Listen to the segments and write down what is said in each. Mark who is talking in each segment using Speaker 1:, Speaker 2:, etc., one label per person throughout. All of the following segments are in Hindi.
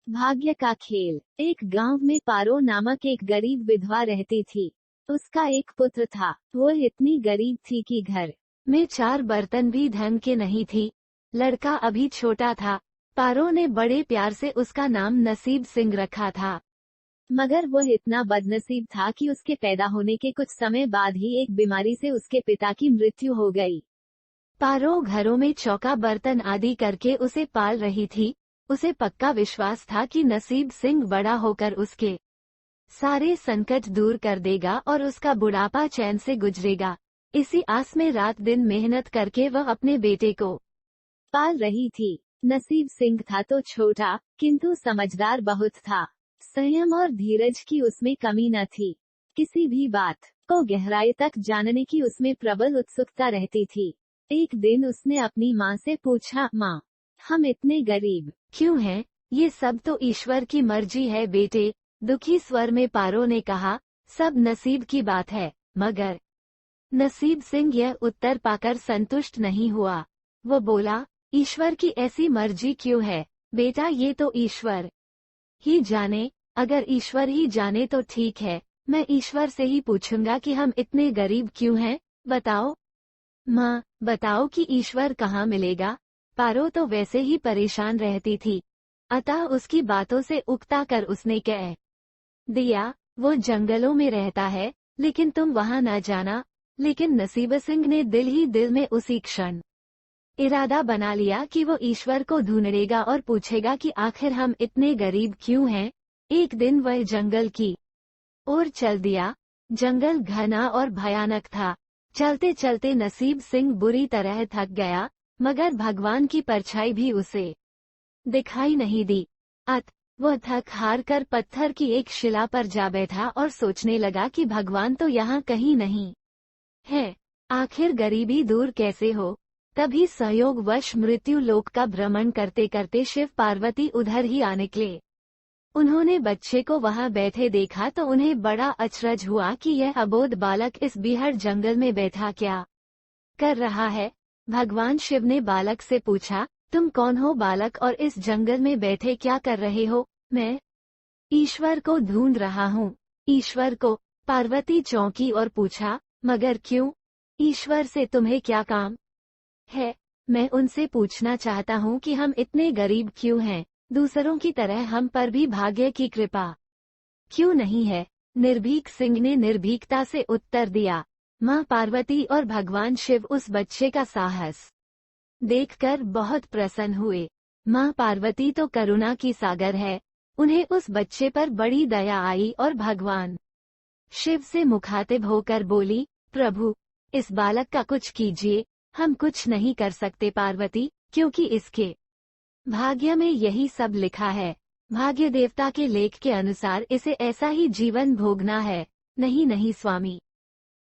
Speaker 1: भाग्य का खेल। एक गांव में पारो नामक एक गरीब विधवा रहती थी। उसका एक पुत्र था। वो इतनी गरीब थी कि घर में 4 बर्तन भी ढंग के नहीं थी। लड़का अभी छोटा था। पारो ने बड़े प्यार से उसका नाम नसीब सिंह रखा था। मगर वह इतना बदनसीब था कि उसके पैदा होने के कुछ समय बाद ही एक बीमारी से उसके पिता की मृत्यु हो गई। पारो घरों में चौका बर्तन आदि करके उसे पाल रही थी। उसे पक्का विश्वास था कि नसीब सिंह बड़ा होकर उसके सारे संकट दूर कर देगा और उसका बुढ़ापा चैन से गुजरेगा। इसी आस में रात दिन मेहनत करके वह अपने बेटे को पाल रही थी। नसीब सिंह था तो छोटा, किंतु समझदार बहुत था। संयम और धीरज की उसमें कमी न थी। किसी भी बात को गहराई तक जानने की उसमें प्रबल उत्सुकता रहती थी। एक दिन उसने अपनी माँ से पूछा, माँ, हम इतने गरीब क्यों हैं? ये सब तो ईश्वर की मर्जी है बेटे। दुखी स्वर में पारो ने कहा, सब नसीब की बात है। मगर नसीब सिंह यह उत्तर पाकर संतुष्ट नहीं हुआ। वो बोला, ईश्वर की ऐसी मर्जी क्यों है बेटा? ये तो ईश्वर ही जाने। अगर ईश्वर ही जाने तो ठीक है, मैं ईश्वर से ही पूछूंगा कि हम इतने गरीब क्यों हैं। बताओ माँ, बताओ कि ईश्वर कहाँ मिलेगा। पारो तो वैसे ही परेशान रहती थी, अतः उसकी बातों से उकता कर उसने कह दिया, वो जंगलों में रहता है, लेकिन तुम वहां न जाना। लेकिन नसीब सिंह ने दिल ही दिल में उसी क्षण इरादा बना लिया कि वो ईश्वर को ढूंढेगा और पूछेगा कि आखिर हम इतने गरीब क्यों हैं। एक दिन वह जंगल की ओर चल दिया। जंगल घना और भयानक था। चलते चलते नसीब सिंह बुरी तरह थक गया, मगर भगवान की परछाई भी उसे दिखाई नहीं दी। वह थक हार कर पत्थर की एक शिला पर जा बैठा और सोचने लगा कि भगवान तो यहाँ कहीं नहीं है। आखिर गरीबी दूर कैसे हो? तभी संयोगवश मृत्यु लोक का भ्रमण करते करते शिव पार्वती उधर ही आ निकले। उन्होंने बच्चे को वहां बैठे देखा तो उन्हें बड़ा अचरज हुआ कि यह अबोध बालक इस बीहड़ जंगल में बैठा क्या कर रहा है। भगवान शिव ने बालक से पूछा, तुम कौन हो बालक, और इस जंगल में बैठे क्या कर रहे हो? मैं ईश्वर को ढूंढ रहा हूँ। ईश्वर को? पार्वती चौंकी और पूछा, मगर क्यों? ईश्वर से तुम्हें क्या काम है? मैं उनसे पूछना चाहता हूँ कि हम इतने गरीब क्यों हैं? दूसरों की तरह हम पर भी भाग्य की कृपा क्यों नहीं है? निर्भीक सिंह ने निर्भीकता से उत्तर दिया। माँ पार्वती और भगवान शिव उस बच्चे का साहस देखकर बहुत प्रसन्न हुए। माँ पार्वती तो करुणा की सागर है, उन्हें उस बच्चे पर बड़ी दया आई और भगवान शिव से मुखातिब होकर बोली, प्रभु, इस बालक का कुछ कीजिए। हम कुछ नहीं कर सकते पार्वती, क्योंकि इसके भाग्य में यही सब लिखा है। भाग्य देवता के लेख के अनुसार इसे ऐसा ही जीवन भोगना है। नहीं नहीं स्वामी,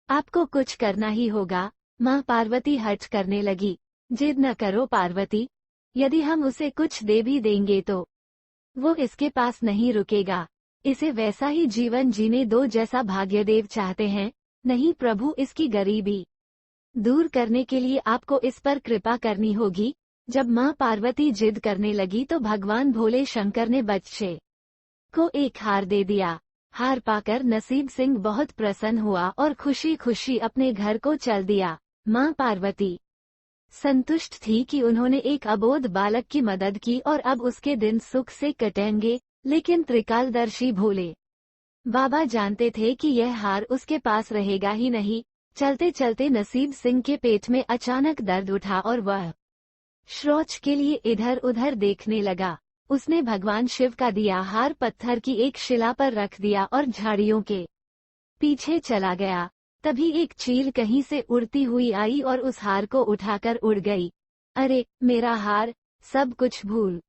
Speaker 1: आपको कुछ करना ही होगा। माँ पार्वती हठ करने लगी। जिद न करो पार्वती, यदि हम उसे कुछ दे भी देंगे तो वो इसके पास नहीं रुकेगा। इसे वैसा ही जीवन जीने दो जैसा भाग्यदेव चाहते हैं। नहीं प्रभु, इसकी गरीबी दूर करने के लिए आपको इस पर कृपा करनी होगी। जब माँ पार्वती जिद करने लगी तो भगवान भोले शंकर ने बच्चे को एक हार दे दिया। हार पाकर नसीब सिंह बहुत प्रसन्न हुआ और खुशी खुशी अपने घर को चल दिया। माँ पार्वती संतुष्ट थी कि उन्होंने एक अबोध बालक की मदद की और अब उसके दिन सुख से कटेंगे। लेकिन त्रिकालदर्शी भोले बाबा जानते थे कि यह हार उसके पास रहेगा ही नहीं। चलते चलते नसीब सिंह के पेट में अचानक दर्द उठा और वह शौच के लिए इधर उधर देखने लगा। उसने भगवान शिव का दिया हार पत्थर की एक शिला पर रख दिया और झाड़ियों के पीछे चला गया। तभी एक चील कहीं से उड़ती हुई आई और उस हार को उठाकर उड़ गई। अरे मेरा हार! सब कुछ भूल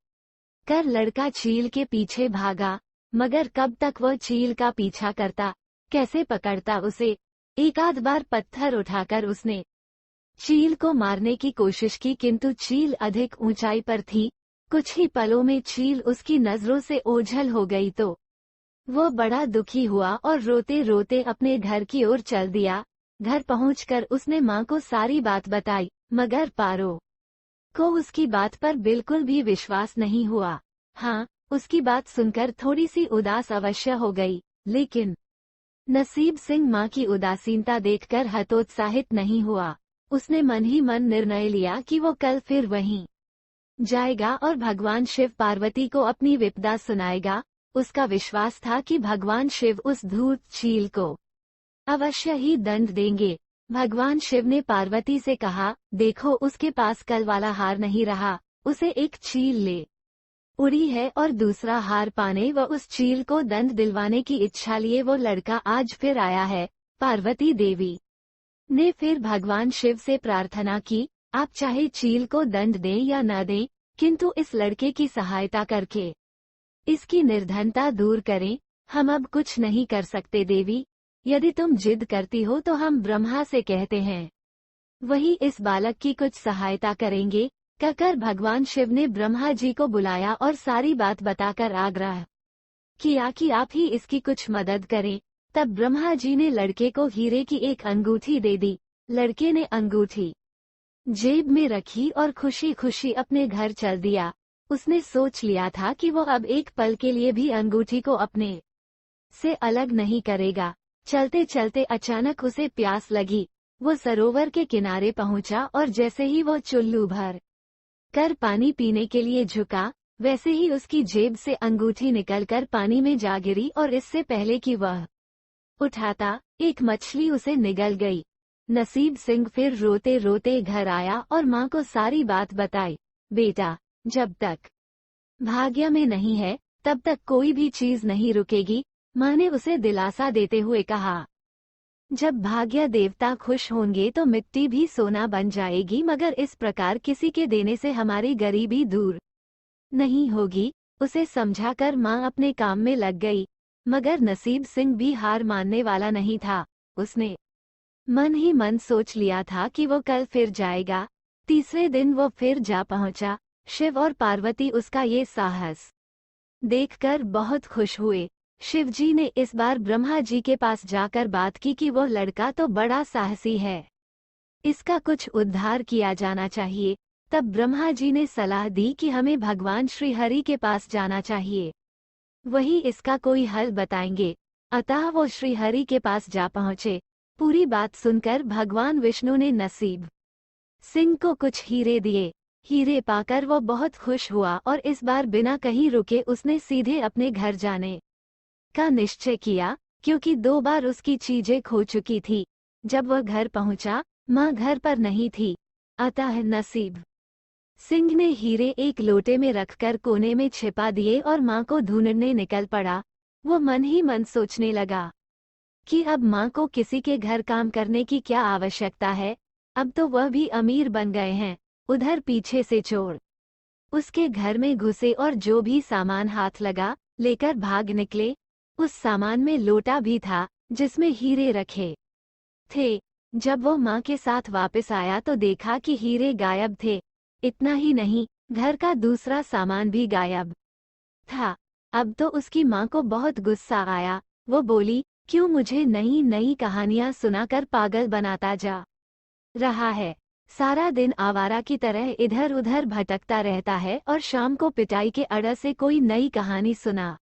Speaker 1: कर लड़का चील के पीछे भागा, मगर कब तक वह चील का पीछा करता, कैसे पकड़ता उसे। एक आध बार पत्थर उठाकर उसने चील को मारने की कोशिश की, किंतु चील अधिक ऊंचाई पर थी। कुछ ही पलों में चील उसकी नजरों से ओझल हो गई तो वो बड़ा दुखी हुआ और रोते रोते अपने घर की ओर चल दिया। घर पहुंचकर उसने माँ को सारी बात बताई, मगर पारो को उसकी बात पर बिल्कुल भी विश्वास नहीं हुआ। हाँ, उसकी बात सुनकर थोड़ी सी उदास अवश्य हो गई, लेकिन नसीब सिंह माँ की उदासीनता देखकर हतोत्साहित नहीं हुआ। उसने मन ही मन निर्णय लिया कि वो कल फिर वहीं जाएगा और भगवान शिव पार्वती को अपनी विपदा सुनाएगा। उसका विश्वास था कि भगवान शिव उस धूर्त चील को अवश्य ही दंड देंगे। भगवान शिव ने पार्वती से कहा, देखो उसके पास कल वाला हार नहीं रहा, उसे एक चील ले उड़ी है और दूसरा हार पाने व उस चील को दंड दिलवाने की इच्छा लिए वो लड़का आज फिर आया है। पार्वती देवी ने फिर भगवान शिव से प्रार्थना की, आप चाहे चील को दंड दें या न दें, किंतु इस लड़के की सहायता करके इसकी निर्धनता दूर करें। हम अब कुछ नहीं कर सकते देवी, यदि तुम जिद करती हो तो हम ब्रह्मा से कहते हैं, वही इस बालक की कुछ सहायता करेंगे। कहकर भगवान शिव ने ब्रह्मा जी को बुलाया और सारी बात बताकर आग्रह किया कि आप ही इसकी कुछ मदद करें। तब ब्रह्मा जी ने लड़के को हीरे की एक अंगूठी दे दी। लड़के ने अंगूठी जेब में रखी और खुशी खुशी अपने घर चल दिया। उसने सोच लिया था कि वो अब एक पल के लिए भी अंगूठी को अपने से अलग नहीं करेगा। चलते चलते अचानक उसे प्यास लगी। वो सरोवर के किनारे पहुंचा और जैसे ही वो चुल्लू भर कर पानी पीने के लिए झुका, वैसे ही उसकी जेब से अंगूठी निकलकर पानी में जा गिरी और इससे पहले कि वह उठाता, एक मछली उसे निगल गई। नसीब सिंह फिर रोते रोते घर आया और माँ को सारी बात बताई। बेटा, जब तक भाग्य में नहीं है तब तक कोई भी चीज नहीं रुकेगी, माँ ने उसे दिलासा देते हुए कहा। जब भाग्य देवता खुश होंगे तो मिट्टी भी सोना बन जाएगी, मगर इस प्रकार किसी के देने से हमारी गरीबी दूर नहीं होगी। उसे समझाकर माँ अपने काम में लग गई। मगर नसीब सिंह भी हार मानने वाला नहीं था। उसने मन ही मन सोच लिया था कि वो कल फिर जाएगा। तीसरे दिन वो फिर जा पहुंचा। शिव और पार्वती उसका ये साहस देखकर बहुत खुश हुए। शिवजी ने इस बार ब्रह्मा जी के पास जाकर बात की कि वो लड़का तो बड़ा साहसी है, इसका कुछ उद्धार किया जाना चाहिए। तब ब्रह्मा जी ने सलाह दी कि हमें भगवान श्री हरि के पास जाना चाहिए, वही इसका कोई हल बताएंगे। अतः वो श्री हरि के पास जा पहुँचे। पूरी बात सुनकर भगवान विष्णु ने नसीब सिंह को कुछ हीरे दिए। हीरे पाकर वो बहुत खुश हुआ और इस बार बिना कहीं रुके उसने सीधे अपने घर जाने का निश्चय किया, क्योंकि 2 बार उसकी चीजें खो चुकी थी। जब वह घर पहुंचा, माँ घर पर नहीं थी। अतः नसीब सिंह ने हीरे एक लोटे में रखकर कोने में छिपा दिए और माँ को ढूंढने निकल पड़ा। वो मन ही मन सोचने लगा कि अब माँ को किसी के घर काम करने की क्या आवश्यकता है, अब तो वह भी अमीर बन गए हैं। उधर पीछे से चोर उसके घर में घुसे और जो भी सामान हाथ लगा लेकर भाग निकले। उस सामान में लोटा भी था जिसमें हीरे रखे थे। जब वो माँ के साथ वापस आया तो देखा कि हीरे गायब थे। इतना ही नहीं, घर का दूसरा सामान भी गायब था। अब तो उसकी माँ को बहुत गुस्सा आया। वो बोली, क्यों मुझे नई नई कहानियां सुनाकर पागल बनाता जा रहा है। सारा दिन आवारा की तरह इधर उधर भटकता रहता है और शाम को पिटाई के अड़ से कोई नई कहानी सुना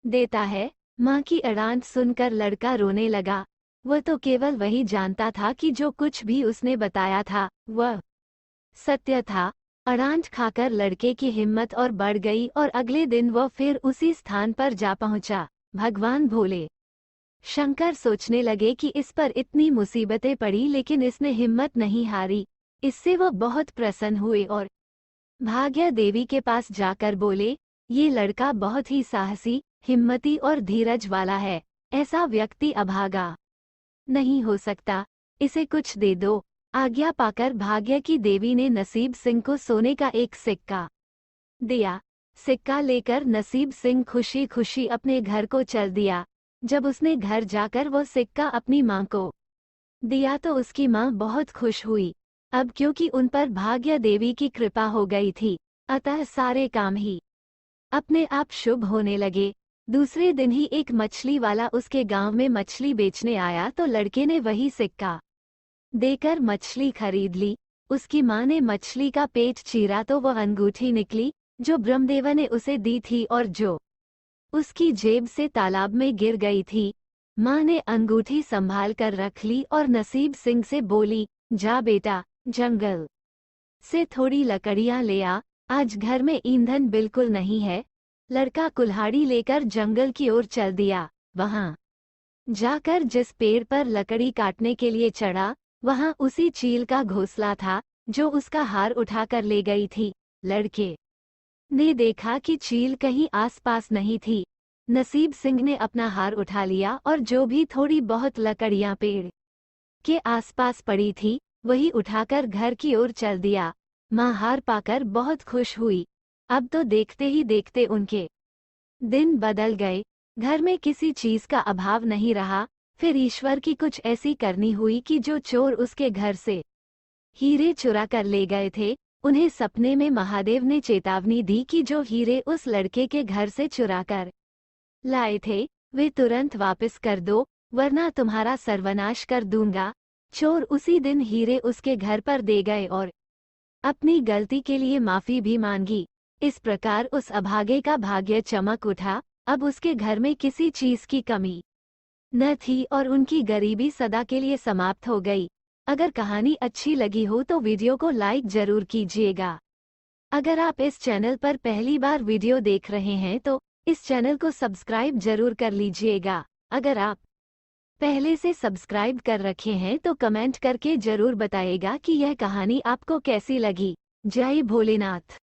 Speaker 1: देता है। माँ की अड़ांट सुनकर लड़का रोने लगा। वह तो केवल वही जानता था कि जो कुछ भी उसने बताया था वह सत्य था। अड़ांट खाकर लड़के की हिम्मत और बढ़ गई और अगले दिन वह फिर उसी स्थान पर जा पहुंचा। भगवान भोले शंकर सोचने लगे कि इस पर इतनी मुसीबतें पड़ी लेकिन इसने हिम्मत नहीं हारी। इससे वह बहुत प्रसन्न हुए और भाग्य देवी के पास जाकर बोले, ये लड़का बहुत ही साहसी, हिम्मती और धीरज वाला है। ऐसा व्यक्ति अभागा नहीं हो सकता, इसे कुछ दे दो। आज्ञा पाकर भाग्य की देवी ने नसीब सिंह को सोने का एक सिक्का दिया। सिक्का लेकर नसीब सिंह खुशी खुशी अपने घर को चल दिया। जब उसने घर जाकर वो सिक्का अपनी माँ को दिया तो उसकी माँ बहुत खुश हुई। अब क्योंकि उन पर भाग्य देवी की कृपा हो गई थी, अतः सारे काम ही अपने आप शुभ होने लगे। दूसरे दिन ही एक मछली वाला उसके गांव में मछली बेचने आया तो लड़के ने वही सिक्का देकर मछली खरीद ली। उसकी माँ ने मछली का पेट चीरा तो वह अंगूठी निकली जो ब्रह्मदेव ने उसे दी थी और जो उसकी जेब से तालाब में गिर गई थी। माँ ने अंगूठी संभाल कर रख ली और नसीब सिंह से बोली, जा बेटा, जंगल से थोड़ी लकड़ियाँ ले आ, आज घर में ईंधन बिल्कुल नहीं है। लड़का कुल्हाड़ी लेकर जंगल की ओर चल दिया। वहां जाकर जिस पेड़ पर लकड़ी काटने के लिए चढ़ा, वहां उसी चील का घोंसला था जो उसका हार उठाकर ले गई थी। लड़के ने देखा कि चील कहीं आसपास नहीं थी। नसीब सिंह ने अपना हार उठा लिया और जो भी थोड़ी बहुत लकड़ियां पेड़ के आसपास पड़ी थी, वही उठाकर घर की ओर चल दिया। माँ हार पाकर बहुत खुश हुई। अब तो देखते ही देखते उनके दिन बदल गए। घर में किसी चीज का अभाव नहीं रहा। फिर ईश्वर की कुछ ऐसी करनी हुई कि जो चोर उसके घर से हीरे चुरा कर ले गए थे, उन्हें सपने में महादेव ने चेतावनी दी कि जो हीरे उस लड़के के घर से चुरा कर लाए थे, वे तुरंत वापस कर दो, वरना तुम्हारा सर्वनाश कर दूंगा। चोर उसी दिन हीरे उसके घर पर दे गए और अपनी गलती के लिए माफी भी मांगी। इस प्रकार उस अभागे का भाग्य चमक उठा। अब उसके घर में किसी चीज की कमी न थी और उनकी गरीबी सदा के लिए समाप्त हो गई। अगर कहानी अच्छी लगी हो तो वीडियो को लाइक जरूर कीजिएगा। अगर आप इस चैनल पर पहली बार वीडियो देख रहे हैं तो इस चैनल को सब्सक्राइब जरूर कर लीजिएगा। अगर आप पहले से सब्सक्राइब कर रखे हैं तो कमेंट करके जरूर बताइएगा कि यह कहानी आपको कैसी लगी। जय भोलेनाथ।